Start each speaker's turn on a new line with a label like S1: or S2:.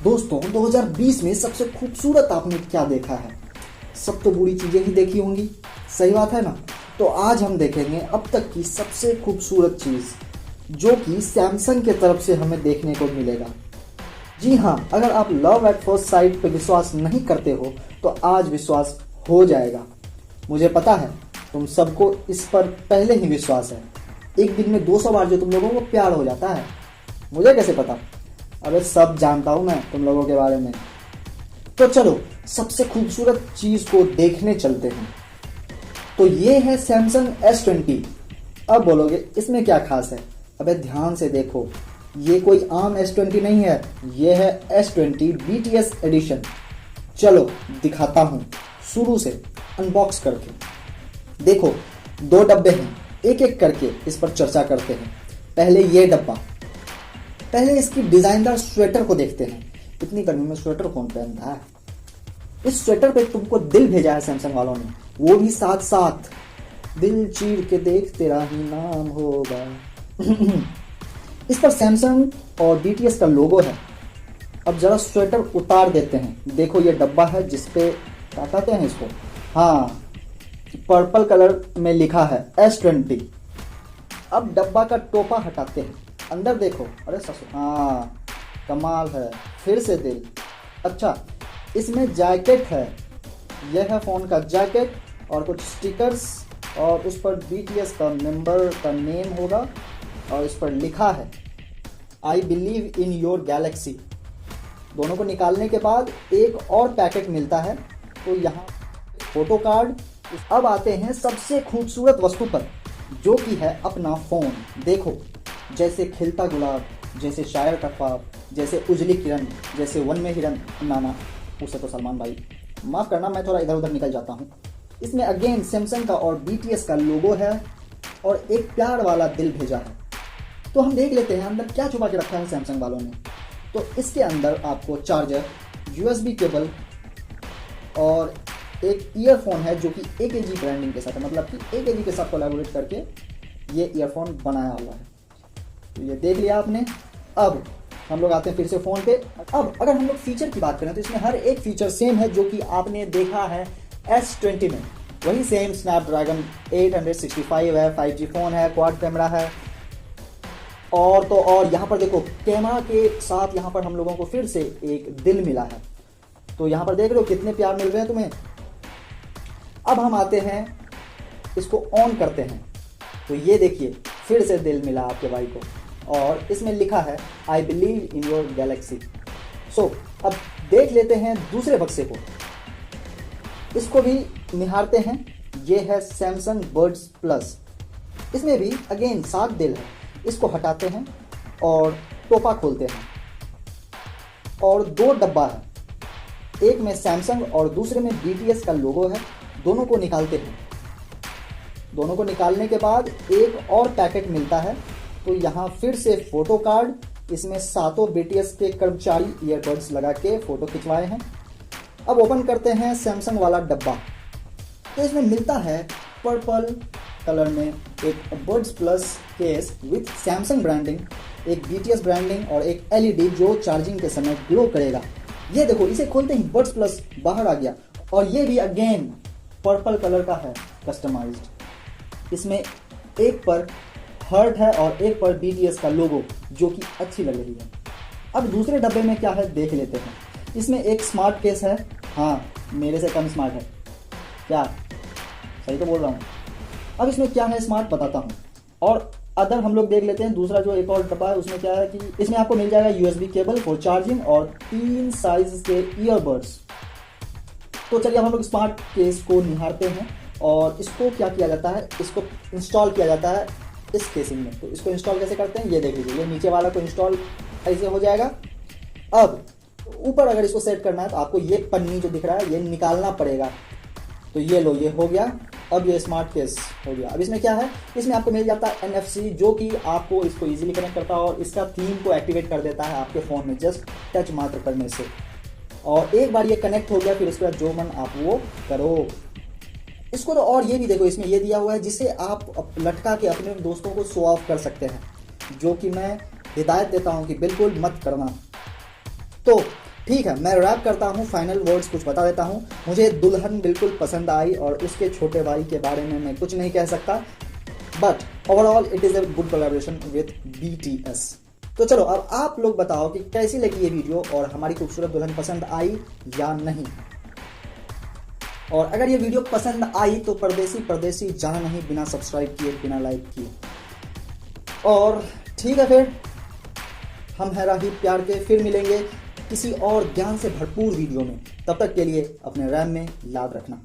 S1: दोस्तों 2020 में सबसे खूबसूरत आपने क्या देखा है? सब तो बुरी चीजें ही देखी होंगी, सही बात है ना। तो आज हम देखेंगे अब तक की सबसे खूबसूरत चीज जो कि सैमसंग के तरफ से हमें देखने को मिलेगा। जी हाँ, अगर आप लव एट फर्स्ट साइट पे विश्वास नहीं करते हो तो आज विश्वास हो जाएगा। मुझे पता है तुम सबको इस पर पहले ही विश्वास है। एक दिन में 200 बार जो तुम लोगों को प्यार हो जाता है, मुझे कैसे पता? अबे सब जानता हूं मैं तुम लोगों के बारे में। तो चलो सबसे खूबसूरत चीज को देखने चलते हैं। तो ये है सैमसंग S20। अब बोलोगे इसमें क्या खास है? अबे ध्यान से देखो, ये कोई आम S20 नहीं है, ये है S20 BTS Edition। चलो दिखाता हूं शुरू से अनबॉक्स करके। देखो 2 डब्बे हैं, एक एक करके इस पर चर्चा करते हैं। पहले ये डब्बा, पहले इसकी डिजाइनदार स्वेटर को देखते हैं। इतनी गर्मी में स्वेटर कौन पहनता है? इस स्वेटर पे तुमको दिल भेजा है सैमसंग वालों ने, वो भी साथ साथ। दिल चीर के देख तेरा ही नाम होगा। इस पर सैमसंग और BTS का लोगो है। अब जरा स्वेटर उतार देते हैं। देखो ये डब्बा है जिसपे क्या कहते हैं इसको, हाँ पर्पल कलर में लिखा है S20। अब डब्बा का टोपा हटाते हैं, अंदर देखो। अरे ससुर, हाँ कमाल है, फिर से दिल। अच्छा इसमें जैकेट है, यह है फोन का जैकेट और कुछ स्टिकर्स, और उस पर BTS का मेंबर का नेम होगा और इस पर लिखा है I believe in your Galaxy. दोनों को निकालने के बाद एक और पैकेट मिलता है, तो यहाँ फोटो कार्ड। अब आते हैं सबसे खूबसूरत वस्तु पर, जो कि है अपना फोन। देखो जैसे खिलता गुलाब, जैसे शायर का ख्वाब, जैसे उजली किरण, जैसे वन में हिरन। नाना उसे तो सलमान भाई, माफ करना मैं थोड़ा इधर उधर निकल जाता हूँ। इसमें अगेन सैमसंग का और BTS का लोगो है और एक प्यार वाला दिल भेजा है। तो हम देख लेते हैं अंदर क्या छुपा के रखा है सैमसंग वालों ने। तो इसके अंदर आपको चार्जर, USB केबल और एक ईयरफोन है जो कि AKG ब्रांडिंग के साथ है, मतलब कि AKG के साथ कोलैबोरेट करके ये ईयरफोन बनाया हुआ है। तो ये देख लिया आपने। अब हम लोग आते हैं फिर से फ़ोन पे। अब अगर हम लोग फीचर की बात करें तो इसमें हर एक फीचर सेम है जो कि आपने देखा है S20 में। वही सेम स्नैपड्रैगन 865 है, 5G फ़ोन है, क्वाड कैमरा है, और तो और यहाँ पर देखो कैमरा के साथ यहाँ पर हम लोगों को फिर से एक दिल मिला है। तो यहाँ पर देख रहे हो कितने प्यार मिल रहे हैं तुम्हें। अब हम आते हैं, इसको ऑन करते हैं, तो ये देखिए फिर से दिल मिला आपके भाई को, और इसमें लिखा है I believe in your galaxy. So अब देख लेते हैं दूसरे बक्से को, इसको भी निहारते हैं। ये है सैमसंग बर्ड्स प्लस। इसमें भी अगेन 7 दिल है। इसको हटाते हैं और टोपा खोलते हैं, और 2 डब्बा है, एक में सैमसंग और दूसरे में BTS का लोगो है। दोनों को निकालते हैं। दोनों को निकालने के बाद एक और पैकेट मिलता है, तो यहाँ फिर से फोटो कार्ड। इसमें 7 BTS के कर्मचारी ईयरबड्स लगा के फोटो खिंचवाए हैं। अब ओपन करते हैं सैमसंग वाला डब्बा। तो इसमें मिलता है पर्पल कलर में एक buds plus case with Samsung branding, एक BTS ब्रांडिंग और एक LED जो चार्जिंग के समय ग्लो करेगा। ये देखो, इसे खोलते ही बड्स प्लस बाहर आ गया, और ये भी अगेन पर्पल कलर का है, कस्टमाइज्ड। इसमें एक पर हर्ट है और एक पर BTS का लोगो, जो कि अच्छी लग रही है। अब दूसरे डब्बे में क्या है देख लेते हैं। इसमें एक स्मार्ट केस है, हाँ मेरे से कम स्मार्ट है क्या? सही तो बोल रहा हूँ। अब इसमें क्या है स्मार्ट बताता हूँ। और अदर हम लोग देख लेते हैं। दूसरा जो एक और डब्बा है उसमें क्या है कि इसमें आपको मिल जाएगा USB केबल फॉर चार्जिंग और 3 साइज के ईयरबड्स। तो चलिए हम लोग स्मार्ट केस को निहारते हैं, और इसको क्या किया जाता है, इसको इंस्टॉल किया जाता है इस केसिंग में। तो इसको इंस्टॉल कैसे करते हैं ये देख लीजिए। ये नीचे वाला को इंस्टॉल ऐसे हो जाएगा। अब ऊपर अगर इसको सेट करना है तो आपको ये पन्नी जो दिख रहा है ये निकालना पड़ेगा। तो ये लो, ये हो गया। अब ये स्मार्ट केस हो गया। अब इसमें क्या है, इसमें आपको मिल जाता है NFC, जो कि आपको इसको इजीली कनेक्ट करता है और इसका थीम को एक्टिवेट कर देता है आपके फ़ोन में जस्ट टच मात्र करने से। और एक बार ये कनेक्ट हो गया फिर उसके बाद जो मन आप वो करो। इसको तो और ये भी देखो, इसमें ये दिया हुआ है जिससे आप लटका के अपने दोस्तों को शो ऑफ कर सकते हैं, जो कि मैं हिदायत देता हूं कि बिल्कुल मत करना। तो ठीक है, मैं रैप करता हूँ, फाइनल वर्ड्स कुछ बता देता हूँ। मुझे दुल्हन बिल्कुल पसंद आई और उसके छोटे भाई के बारे में मैं कुछ नहीं कह सकता, but overall it is a good collaboration with BTS। तो चलो अब आप लोग बताओ कि कैसी लगी ये वीडियो और हमारी खूबसूरत दुल्हन पसंद आई या नहीं। और अगर ये वीडियो पसंद आई तो परदेसी परदेसी जाना नहीं बिना सब्सक्राइब किए, बिना लाइक किए। और ठीक है, फिर हम है राही प्यार के, फिर मिलेंगे किसी और ज्ञान से भरपूर वीडियो में। तब तक के लिए अपने रैम में याद रखना।